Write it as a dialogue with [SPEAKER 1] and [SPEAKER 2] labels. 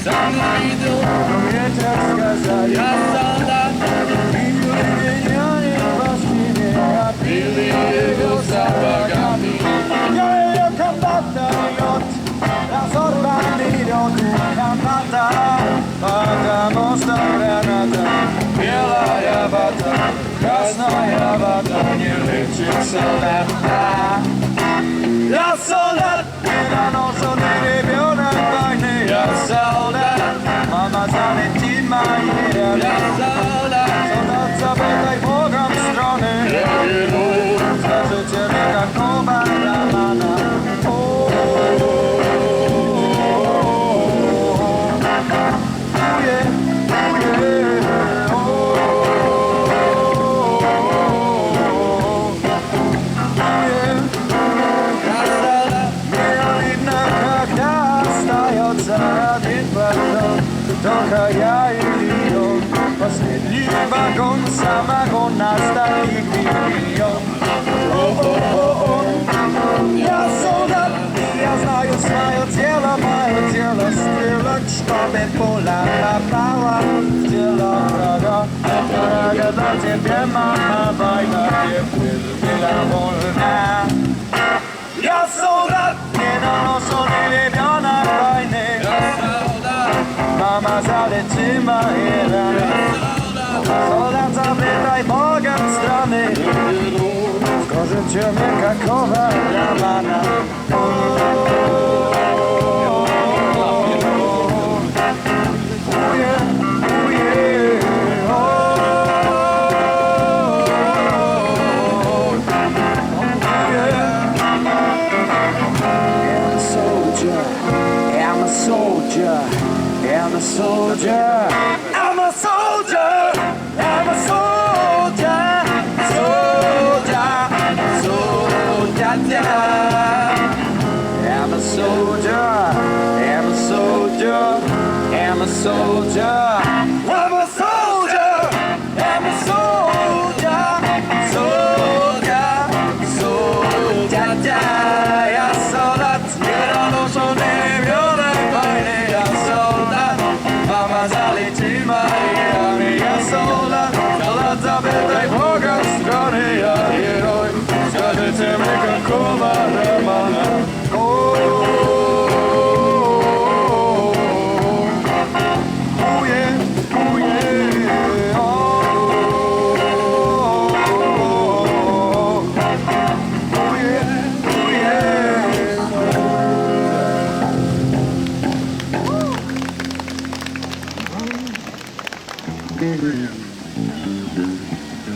[SPEAKER 1] Sam idę,
[SPEAKER 2] Kobieta wskazali,
[SPEAKER 1] ja soldat,
[SPEAKER 2] wymienianie właściwie, a
[SPEAKER 1] pili jego zapachami.
[SPEAKER 2] ja kambata jod, razorwany jod, kambata, pada mocna granata, biela jabata, krasna jabata, nie leczy solata. Ja soldat, nie nanoszony rybionek fajny, ja soldat, mama zaleci ma jeden.
[SPEAKER 1] Ja soldat,
[SPEAKER 2] Soldat, zapytaj Boga w strony, skażecie mnie jak kowa ramana. Trochę ja i milion, последний вагон, самого нас таких миллион. Я солдат, я знаю свое тело стрелок, чтобы пуля попала в тело врага. Дорога, для тебя, мама, война, теперь вольна. Я солдат, ненаношенный ребенок войны. Mama zaleczyma jeden. Soldat, zapytaj Boga w strony, skożycie mnie kakowa ramana. I'm a soldier, I'm a soldier, I'm a soldier, soldier, soldier, yeah. I'm a soldier, I'm a soldier, I'm a soldier, I'm a soldier, I'm a soldier, soldier, soldier, yeah. Ja soldat, nienanoszony rybionek fajny, ja soldat. Mama zaliczyma i ja soldat, soldat, zapytaj Boga w strony, ja heroj, skażecie mnie kakowa ramana.
[SPEAKER 1] Thank you.